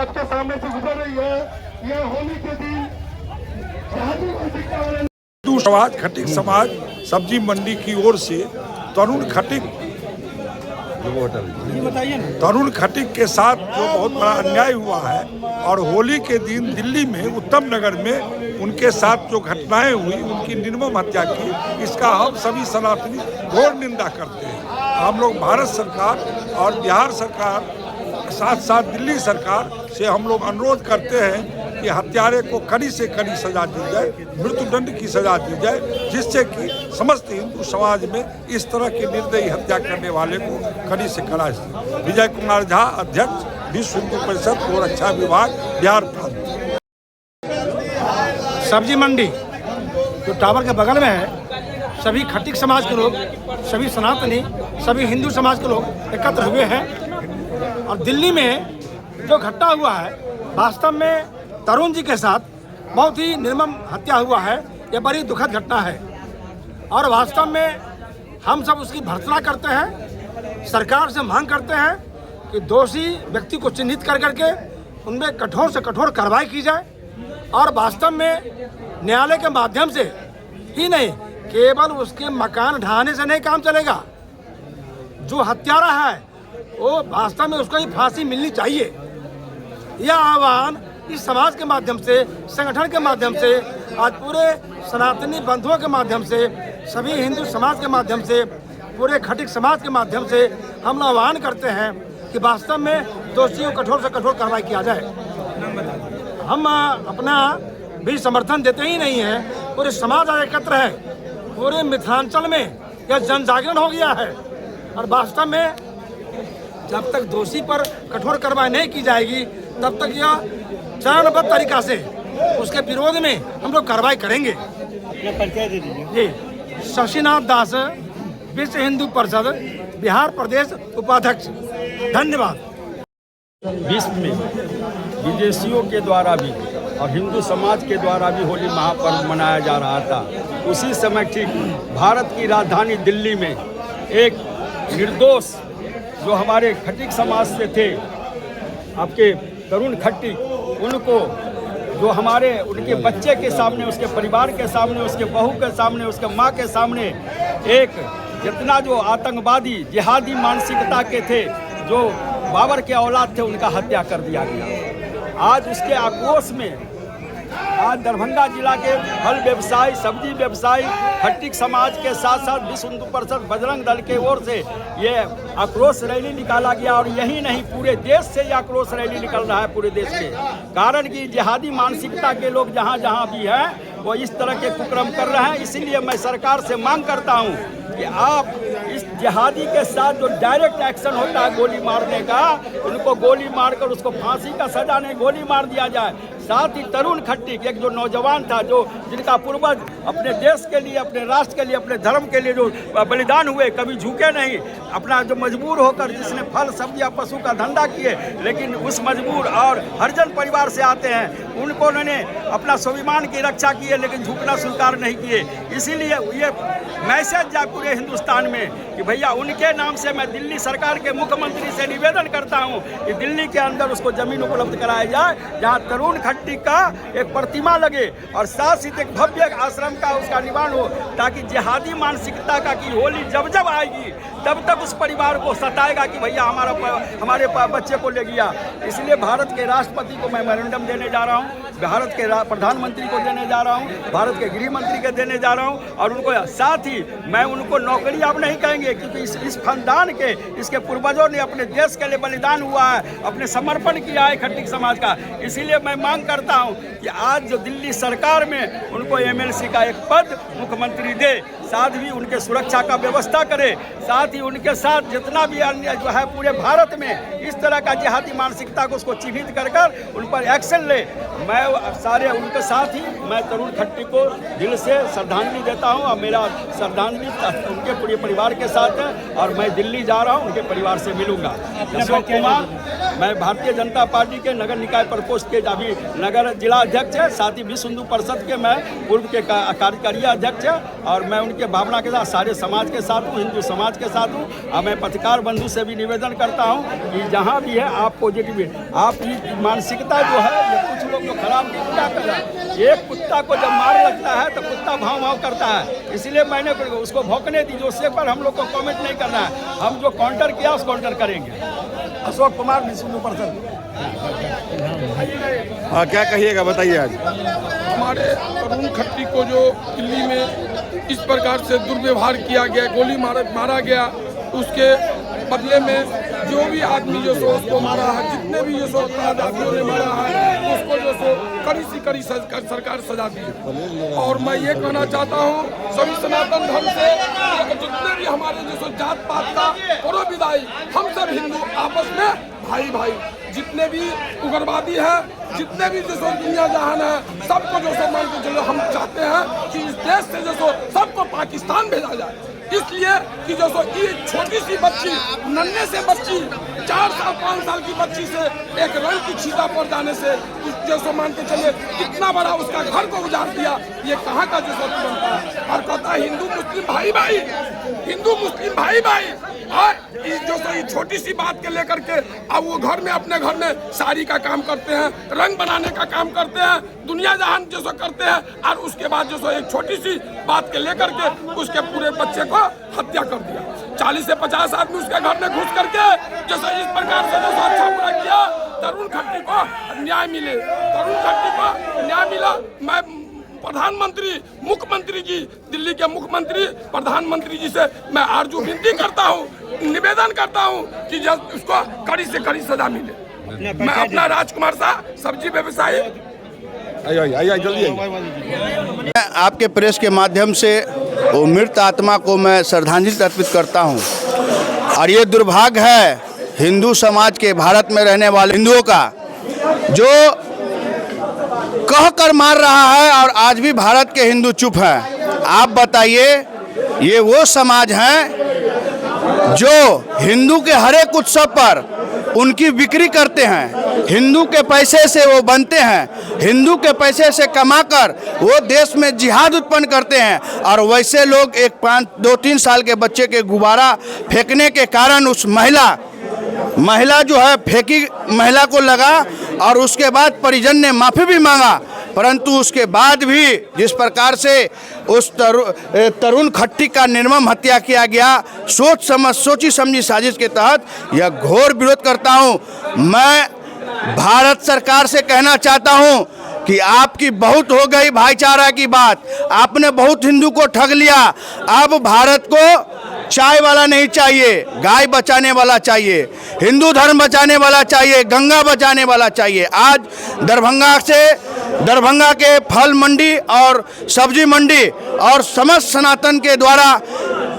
आपके सामने से गुजर रही है। यह होली के दिन हिंदू समाज, खटीक समाज सब्जी मंडी की ओर से तरुण खटीक के साथ जो बहुत बड़ा अन्याय हुआ है और होली के दिन दिल्ली में उत्तम नगर में उनके साथ जो घटनाएं हुई, उनकी निर्मम हत्या की, इसका हम सभी सनातनी घोर निंदा करते हैं। हम लोग भारत सरकार और बिहार सरकार साथ साथ दिल्ली सरकार से हम लोग अनुरोध करते हैं कि हत्यारे को कड़ी से कड़ी सजा दी जाए, मृत्युदंड की सजा दी जाए, जिससे कि समस्त हिंदू समाज में इस तरह की निर्दयी हत्या करने वाले को कड़ी से कड़ा। विजय कुमार झा, अध्यक्ष, विश्व हिंदू परिषद और रक्षा विभाग, बिहार प्रांत। सब्जी मंडी जो टावर के बगल में है, सभी खटीक समाज के लोग, सभी सनातनी, सभी हिंदू समाज के लोग एकत्र हुए हैं और दिल्ली में जो घटना हुआ है, वास्तव में तरुण जी के साथ बहुत ही निर्मम हत्या हुआ है। यह बड़ी दुखद घटना है और वास्तव में हम सब उसकी भर्त्सना करते हैं। सरकार से मांग करते हैं कि दोषी व्यक्ति को चिन्हित कर करके उनमें कठोर से कठोर कार्रवाई की जाए और वास्तव में न्यायालय के माध्यम से ही नहीं, केवल उसके मकान ढहाने से नहीं काम चलेगा। जो हत्यारा है वो वास्तव में उसको ही फांसी मिलनी चाहिए। यह आह्वान इस समाज के माध्यम से, संगठन के माध्यम से, आज पूरे सनातनी बंधुओं के माध्यम से, सभी हिंदू समाज के माध्यम से, पूरे खटीक समाज के माध्यम से हम लोग आह्वान करते हैं कि वास्तव में दोषियों को कठोर से कठोर कार्रवाई किया जाए। हम अपना भी समर्थन देते ही नहीं है, पूरे समाज आज एकत्र है। पूरे मिथिलांचल में यह जन जागरण हो गया है और वास्तव में जब तक दोषी पर कठोर कार्रवाई नहीं की जाएगी तब तक यह चरणबद्ध तरीका से उसके विरोध में हम लोग कार्रवाई करेंगे। परिचय दे दीजिए। जी, शशिनाथ दास, विश्व हिंदू परिषद, बिहार प्रदेश उपाध्यक्ष। धन्यवाद। विश्व में विदेशियों के द्वारा भी और हिंदू समाज के द्वारा भी होली महापर्व मनाया जा रहा था। उसी समय ठीक भारत की राजधानी दिल्ली में एक निर्दोष जो हमारे खटीक समाज से थे, आपके तरुण खटीक, उनको जो हमारे उनके बच्चे के सामने, उसके परिवार के सामने, उसके बहू के सामने, उसके माँ के सामने एक जितना जो आतंकवादी जिहादी मानसिकता के थे, जो बाबर के औलाद थे, उनका हत्या कर दिया गया। आज उसके आक्रोश में आज दरभंगा जिला के फल व्यवसायी, सब्जी व्यवसायी, खटीक समाज के साथ साथ विश्व हिंदू परिषद बजरंग दल के ओर से ये आक्रोश रैली निकाला गया और यही नहीं, पूरे देश से ये आक्रोश रैली निकल रहा है, पूरे देश में। कारण कि जिहादी मानसिकता के लोग जहाँ जहाँ भी हैं वो इस तरह के कुकर्म कर रहे हैं। इसीलिए मैं सरकार से मांग करता हूँ कि आप इस जिहादी के साथ जो डायरेक्ट एक्शन होता है गोली मारने का, उनको गोली मारकर उसको फांसी का सजा नहीं, गोली मार दिया जाए। साथ ही तरुण खटीक एक जो नौजवान था, जो जिनका पूर्वज अपने देश के लिए, अपने राष्ट्र के लिए, अपने धर्म के लिए जो बलिदान हुए, कभी झुके नहीं, अपना जो मजबूर होकर जिसने फल सब्जियां पशु का धंधा किए, लेकिन उस मजबूर और हरिजन परिवार से आते हैं, उनको उन्होंने अपना स्वाभिमान की रक्षा की है, लेकिन झुकना स्वीकार नहीं किए। इसीलिए ये मैसेज जाए पूरे हिंदुस्तान में कि भैया उनके नाम से मैं दिल्ली सरकार के मुख्यमंत्री से निवेदन करता हूं कि दिल्ली के अंदर उसको जमीन उपलब्ध कराया जाए, जहां तरुण खटीक का एक प्रतिमा लगे और साथ ही एक भव्य आश्रम का उसका निर्माण हो, ताकि जिहादी मानसिकता का कि होली जब जब आएगी तब तक उस परिवार को सताएगा कि भैया हमारे बच्चे को ले गया। इसलिए भारत के राष्ट्रपति को मैं मेमोरेंडम देने जा रहा हूँ, भारत के प्रधानमंत्री को देने जा रहा हूँ, भारत के गृह मंत्री को देने जा रहा हूँ और उनको साथ ही मैं उनको नौकरी आप नहीं कहेंगे, क्योंकि इस खानदान के, इसके पूर्वजों ने अपने देश के लिए बलिदान हुआ है, अपने समर्पण किया है खटीक समाज का। इसीलिए मैं मांग करता हूं कि आज जो दिल्ली सरकार में उनको एमएलसी का एक पद मुख्यमंत्री दे, साथ ही उनके सुरक्षा का व्यवस्था करे, साथ ही उनके साथ जितना भी अन्य जो है पूरे भारत में इस तरह का जिहादी मानसिकता को उसको चिन्हित कर उन पर एक्शन ले। मैं सारे उनके साथ ही मैं तरुण खटीक को दिल से श्रद्धांजलि देता हूं और मेरा श्रद्धांजलि उनके पूरे परिवार के साथ है और मैं दिल्ली जा रहा हूं, उनके परिवार से मिलूंगा। अशोक कुमार, मैं भारतीय जनता पार्टी के नगर निकाय प्रकोष्ठ के अभी नगर जिला अध्यक्ष है, साथ ही विश्व हिंदू परिषद के मैं पूर्व के कार्यकारी अध्यक्ष है और मैं उनके भावना के साथ सारे समाज के साथ हूँ, हिंदू समाज के साथ हूँ। और मैं पत्रकार बंधु से भी निवेदन करता हूँ कि जहाँ भी है आप पॉजिटिव, आप ये मानसिकता जो है ये कुछ लोग जो खराब क्या कर रहा है, एक कुत्ता को जब मार लगता है तो कुत्ता भाव भाव करता है, इसलिए मैंने उसको भौंकने दी। जो उससे पर हम लोग को कमेंट नहीं करना है, हम जो काउंटर किया उस काउंटर करेंगे। अशोक कुमार विश्व हिंदू परिषद। हाँ, क्या कहिएगा बताइए। आज हमारे तरुण खट्टी को जो दिल्ली में इस प्रकार से दुर्व्यवहार किया गया, गोली मारा गया, उसके बदले में जो भी आदमी जो सो उसको मारा है, जितने भी जो सो अपराधियों ने मारा है उसको जो सो कड़ी से कड़ी सरकार सजा दी है। और मैं ये कहना चाहता हूँ सभी सनातन धर्म से जितने भी हमारे जो सो जात पात का करो विदाई, हम सब हिंदू आपस में भाई भाई, जितने भी उग्रवादी हैं, जितने भी जो सो दुनिया जहान है, सबको जो सो मान के चलो हम चाहते हैं कि इस देश से जो सो सबको पाकिस्तान भेजा जाए। इसलिए कि जो सो ये छोटी सी बच्ची, नन्हे से बच्ची, 4 साल 5 साल की बच्ची से एक रंग की छीटा पड़ जाने से जो सो मान के चले कितना बड़ा उसका घर को उजाड़ दिया, ये कहाँ का जो सो बनता है। और कहता है हिंदू मुस्लिम भाई भाई, हिंदू मुस्लिम भाई भाई। और जो सो ये छोटी सी बात के लेकर के अब वो घर में अपने घर में साड़ी का काम करते हैं, रंग बनाने का काम करते हैं, दुनिया जहान जो सो करते हैं, और उसके बाद जो सो एक छोटी सी बात के लेकर के उसके पूरे बच्चे को हत्या कर दिया। 40 से 50 आदमी उसके घर में घुस करके जैसे इस प्रकार से जो अच्छा बुरा किया, तरुण खट्टी को न्याय मिले, तरुण खट्टी को न्याय मिला। मैं प्रधानमंत्री, मुख्यमंत्री जी, दिल्ली के मुख्यमंत्री प्रधानमंत्री जी से मैं आरजू विनती करता हूँ, निवेदन करता हूँ कि उसको कड़ी से कड़ी सजा मिले। मैं अपना राजकुमार शाह, सब्जी व्यवसायी। आइए जल्दी आइए। आपके प्रेस के माध्यम से वो मृत आत्मा को मैं श्रद्धांजलि अर्पित करता हूं। और ये दुर्भाग्य है हिंदू समाज के, भारत में रहने वाले हिंदुओं का, जो कह कर मार रहा है और आज भी भारत के हिंदू चुप हैं। आप बताइए, ये वो समाज हैं जो हिंदू के हर एक उत्सव पर उनकी बिक्री करते हैं, हिंदू के पैसे से वो बनते हैं, हिंदू के पैसे से कमाकर वो देश में जिहाद उत्पन्न करते हैं। और वैसे लोग एक 2-3 साल के बच्चे के गुब्बारा फेंकने के कारण उस महिला जो है फेंकी महिला को लगा और उसके बाद परिजन ने माफ़ी भी मांगा, परंतु उसके बाद भी जिस प्रकार से उस तरुण खट्टी का निर्मम हत्या किया गया, सोची समझी साजिश के तहत यह घोर विरोध करता हूं। मैं भारत सरकार से कहना चाहता हूं कि आपकी बहुत हो गई भाईचारा की बात, आपने बहुत हिंदू को ठग लिया। अब भारत को चाय वाला नहीं चाहिए, गाय बचाने वाला चाहिए, हिंदू धर्म बचाने वाला चाहिए, गंगा बचाने वाला चाहिए। आज दरभंगा के फल मंडी और सब्जी मंडी और समस्त सनातन के द्वारा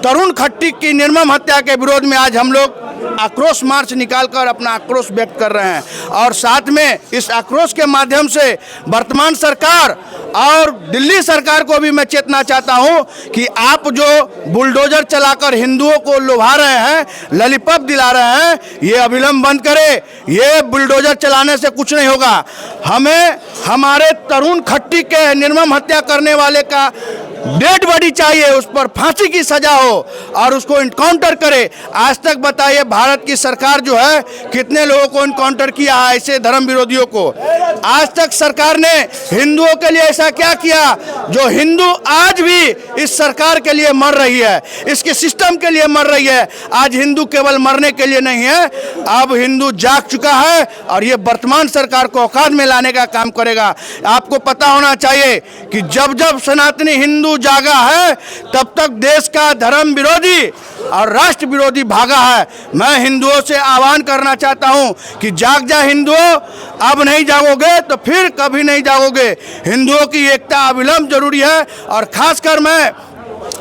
तरुण खट्टी की निर्मम हत्या के विरोध में आज हम लोग आक्रोश मार्च निकालकर अपना आक्रोश व्यक्त कर रहे हैं। और साथ में इस आक्रोश के माध्यम से वर्तमान सरकार और दिल्ली सरकार को भी मैं चेतना चाहता हूं कि आप जो बुलडोजर चलाकर हिंदुओं को लुभा रहे हैं, लॉलीपॉप दिला रहे हैं, ये अविलंब बंद करें। ये बुलडोजर चलाने से कुछ नहीं होगा। हमें हमारे तरुण खट्टी के निर्मम हत्या करने वाले का डेड बॉडी चाहिए, उस पर फांसी की सजा हो और उसको इनकाउंटर करे। आज तक बताइए भारत की सरकार जो है कितने लोगों को इनकाउंटर किया है, ऐसे धर्म विरोधियों को। आज तक सरकार ने हिंदुओं के लिए ऐसा क्या किया जो हिंदू आज भी इस सरकार के लिए मर रही है, इसके सिस्टम के लिए मर रही है। आज हिंदू केवल मरने के लिए नहीं है, अब हिंदू जाग चुका है और ये वर्तमान सरकार को औकात में लाने का काम करेगा। आपको पता होना चाहिए कि जब जब सनातनी हिंदू जागा है तब तक देश का धर्म विरोधी और राष्ट्र विरोधी भागा है। मैं हिंदुओं से आह्वान करना चाहता हूं कि जाग जा हिंदुओं, अब नहीं जागोगे तो फिर कभी नहीं जागोगे। हिंदुओं की एकता अविलंब जरूरी है। और खासकर मैं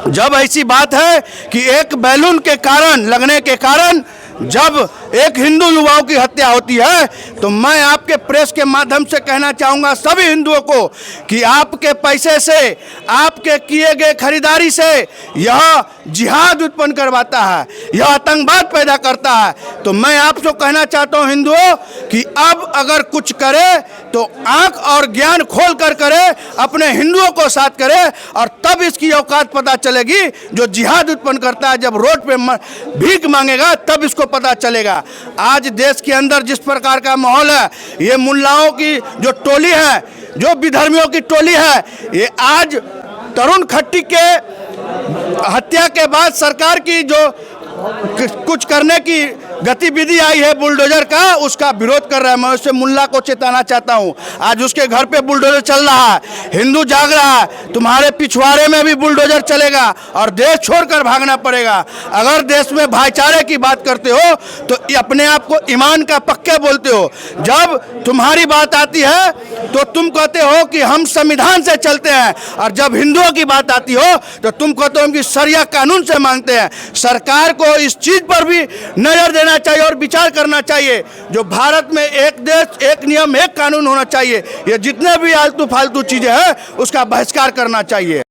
जब ऐसी बात है कि एक बैलून के कारण लगने के कारण जब एक हिंदू युवाओं की हत्या हत्या होती है तो मैं आपके प्रेस के माध्यम से कहना चाहूँगा सभी हिंदुओं को कि आपके पैसे से, आपके किए गए खरीदारी से यह जिहाद उत्पन्न करवाता है, यह आतंकवाद पैदा करता है। तो मैं आपसे कहना चाहता हूं हिंदुओं कि अब अगर कुछ करे तो आंख और ज्ञान खोल कर करे, अपने हिंदुओं को साथ करे और तब इसकी औकात पता चलेगी। जो जिहाद उत्पन्न करता है जब रोड पे भीख मांगेगा तब इसको पता चलेगा। आज देश के अंदर जिस प्रकार का माहौल है, ये मुल्लाओं की जो टोली है, जो विधर्मियों की टोली है, ये आज तरुण खट्टिक के हत्या के बाद सरकार की जो कुछ करने की गतिविधि आई है बुलडोजर का, उसका विरोध कर रहा है। मैं उससे मुल्ला को चेताना चाहता हूं, आज उसके घर पे बुलडोजर चल रहा है, हिंदू जाग रहा है, तुम्हारे पिछवाड़े में भी बुलडोजर चलेगा और देश छोड़कर भागना पड़ेगा। अगर देश में भाईचारे की बात करते हो तो अपने आप को ईमान का पक्के बोलते हो, जब तुम्हारी बात आती है तो तुम कहते हो कि हम संविधान से चलते हैं, और जब हिंदुओं की बात आती हो तो तुम कहते हो कि शरिया कानून से मांगते हैं। सरकार को इस चीज पर भी नजर देना चाहिए और विचार करना चाहिए। जो भारत में एक देश, एक नियम, एक कानून होना चाहिए। ये जितने भी आलतू फालतू चीजें हैं उसका बहिष्कार करना चाहिए।